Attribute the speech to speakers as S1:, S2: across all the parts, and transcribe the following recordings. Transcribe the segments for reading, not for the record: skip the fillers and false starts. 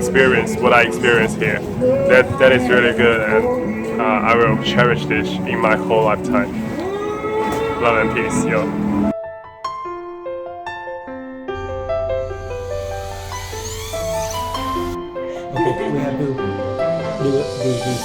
S1: experience what I experienced here. That is really good, and I will cherish this in my whole lifetime. Love and peace, yo.
S2: Okay, we have to do this. Okay.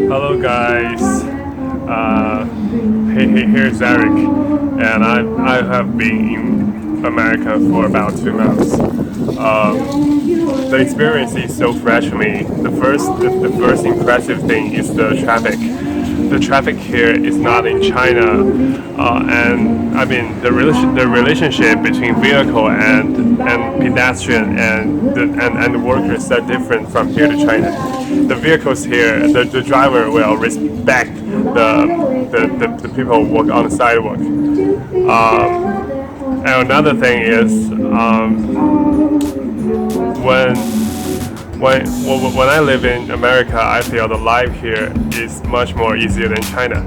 S1: Hello guys, here's Eric, and I have been in America for about 2 months. The experience is so fresh for me. The first impressive thing is the traffic. The traffic here is not in China, and I mean the relationship between vehicle and pedestrian and the workers are different from here to China. The vehicles here, the driver will respect the people who walk on the sidewalk. And another thing is when I live in America, I feel the life here is much more easier than China.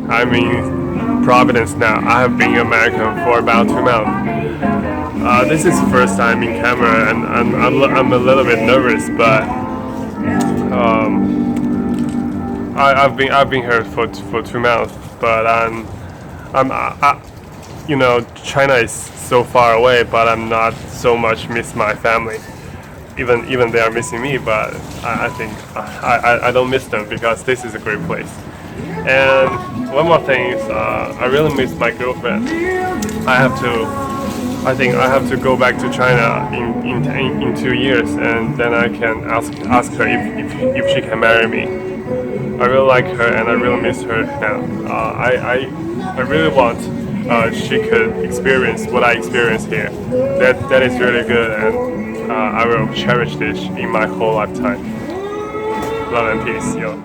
S1: I'm in Providence now. I have been in America for about 2 months. This is first time in camera, and I'm a little bit nervous, but I've been here for 2 months. But China is so far away, but I'm not so much miss my family. Even they are missing me, but I think I don't miss them because this is a great place. And one more thing is I really miss my girlfriend. I think I have to go back to China in 2 years, and then I can ask her if she can marry me. I really like her, and I really miss her now. I really want she could experience what I experience here. That is really good, and I will cherish this in my whole lifetime. Love and peace, yo.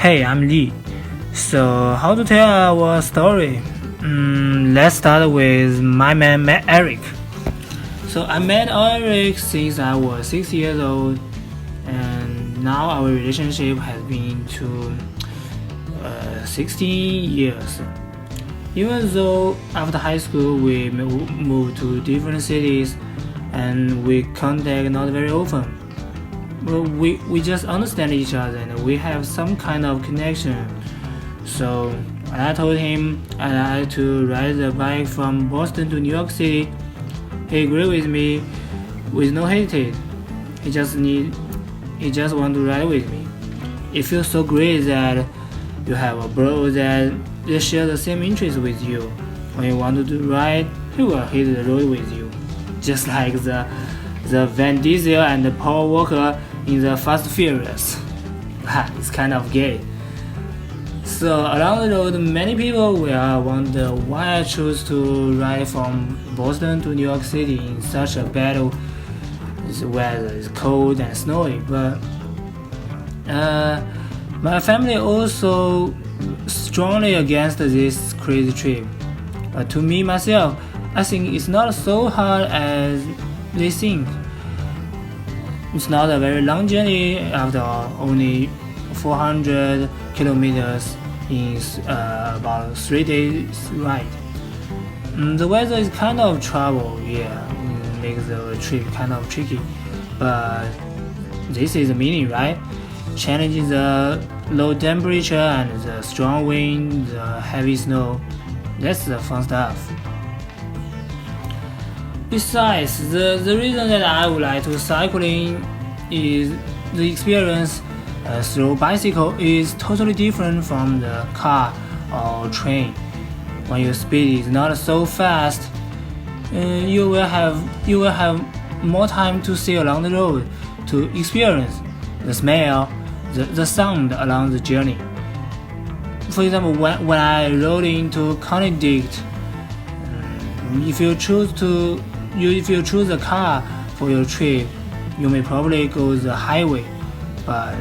S2: Hey, I'm Lee. So, how to tell our story? Let's start with my man Eric. So, I met Eric since I was 6 years old, and now our relationship has been to 16 years. Even though after high school we moved to different cities and we contact not very often, well, we just understand each other and we have some kind of connection. So when I told him I like to ride the bike from Boston to New York City, he agreed with me with no hesitation. He just want to ride with me. It feels so great that you have a bro that they share the same interests with you. When you want to ride, he will hit the road with you, just like the Van Diesel and the Paul Walker in the Fast Furious. It's kind of gay. So along the road, many people will wonder why I chose to ride from Boston to New York City in such a bad weather. It's cold and snowy, but my family also strongly against this crazy trip. To me myself, I think it's not so hard as they think. It's not a very long journey after all, only 400 kilometers in about 3 days ride. The weather is kind of trouble, makes the trip kind of tricky, but this is the meaning, right? Challenging the low temperature and the strong wind, the heavy snow, that's the fun stuff. Besides, the reason that I would like to cycling is the experience through bicycle is totally different from the car or train. When your speed is not so fast, you will have more time to see along the road, to experience the smell, the sound along the journey. For example, when I rode into Connecticut, if you choose to if you choose a car for your trip, you may probably go the highway. But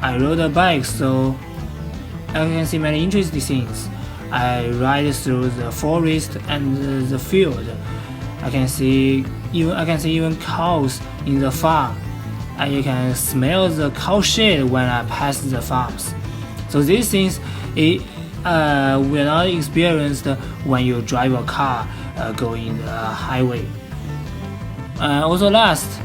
S2: I rode a bike, so I can see many interesting things. I ride through the forest and the field. I can see even cows in the farm, and you can smell the cow shit when I pass the farms. So these things will not experienced when you drive a car going the highway. Also last,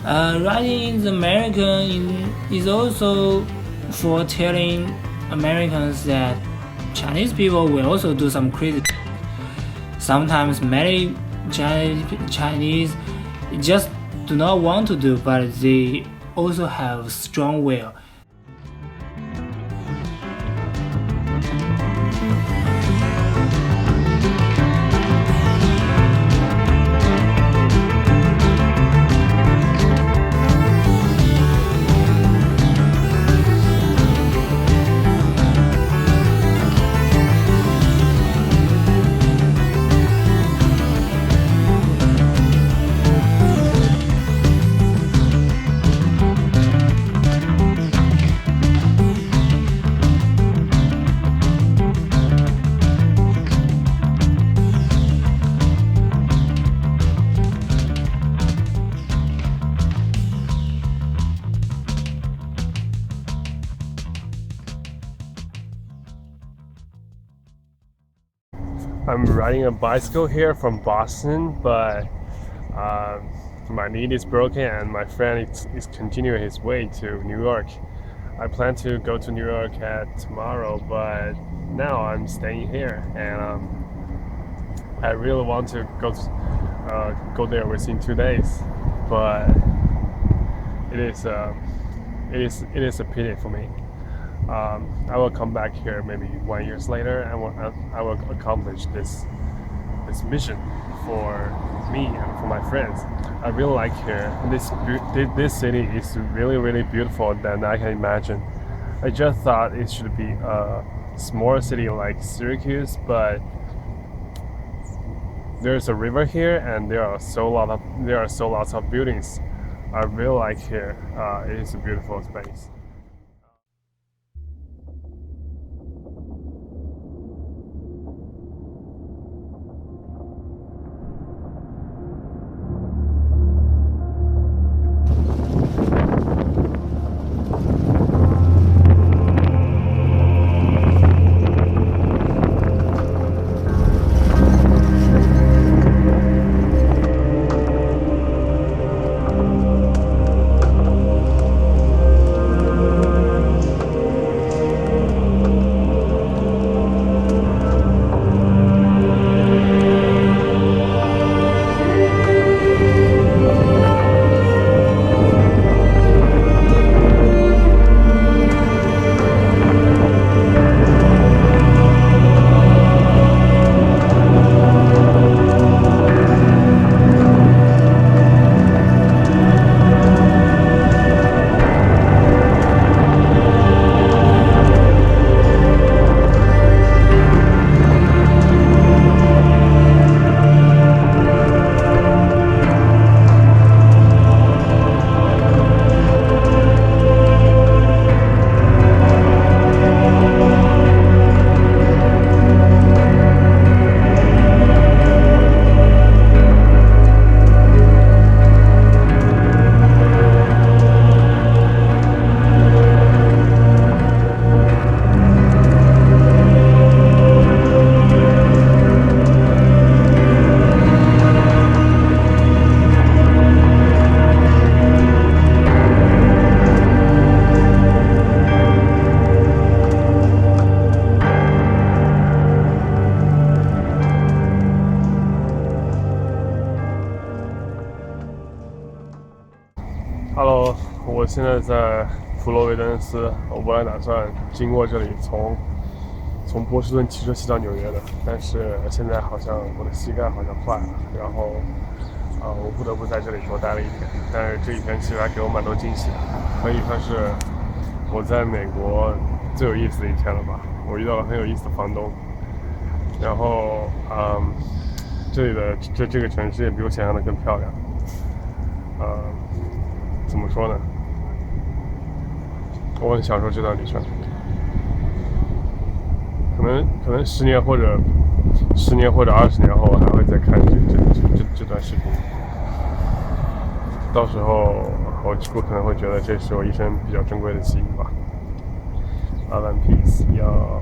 S2: riding in the American is also for telling Americans that Chinese people will also do some crazy. Sometimes many Chinese just do not want to do, but they also have strong will.
S1: I'm riding a bicycle here from Boston, but my knee is broken and my friend is continuing his way to New York. I plan to go to New York tomorrow, but now I'm staying here, and I really want to go there within 2 days, but it is a pity for me. I will come back here maybe 1 year later, and I will accomplish this mission for me and for my friends. I really like here. This city is really beautiful than I can imagine. I just thought it should be a small city like Syracuse, but there's a river here, and there are lots of buildings. I really like here. It is a beautiful space. Hello，我现在在佛罗维登斯，我本来打算经过这里从波士顿骑车骑到纽约的，但是现在好像我的膝盖好像坏了，然后我不得不在这里多待了一天。但是这一天其实还给我蛮多惊喜的，可以算是我在美国最有意思的一天了吧。我遇到了很有意思的房东，然后这里的这个城市也比我想象的更漂亮。怎么说呢？我很享受这段旅程。可能10年或者20年后，我还会再看这段视频。到时候我可能会觉得这是我一生比较珍贵的记忆吧。Love and peace, yo.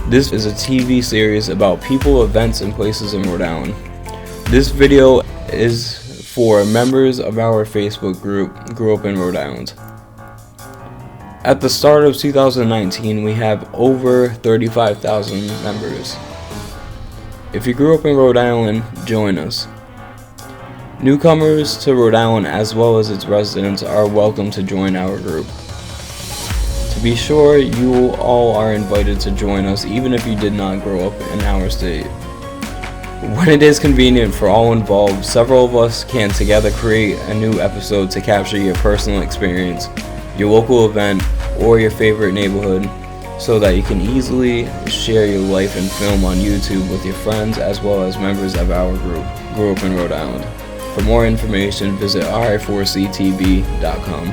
S3: This is a TV series about people, events, and places in Rhode Island. This video is for members of our Facebook group, Grew Up in Rhode Island. At the start of 2019, we have over 35,000 members. If you grew up in Rhode Island, join us. Newcomers to Rhode Island as well as its residents are welcome to join our group. To be sure, you all are invited to join us even if you did not grow up in our state. When it is convenient for all involved, several of us can together create a new episode to capture your personal experience, your local event, or your favorite neighborhood, so that you can easily share your life and film on YouTube with your friends as well as members of our group, Grew Up in Rhode Island. For more information, visit ri4ctv.com.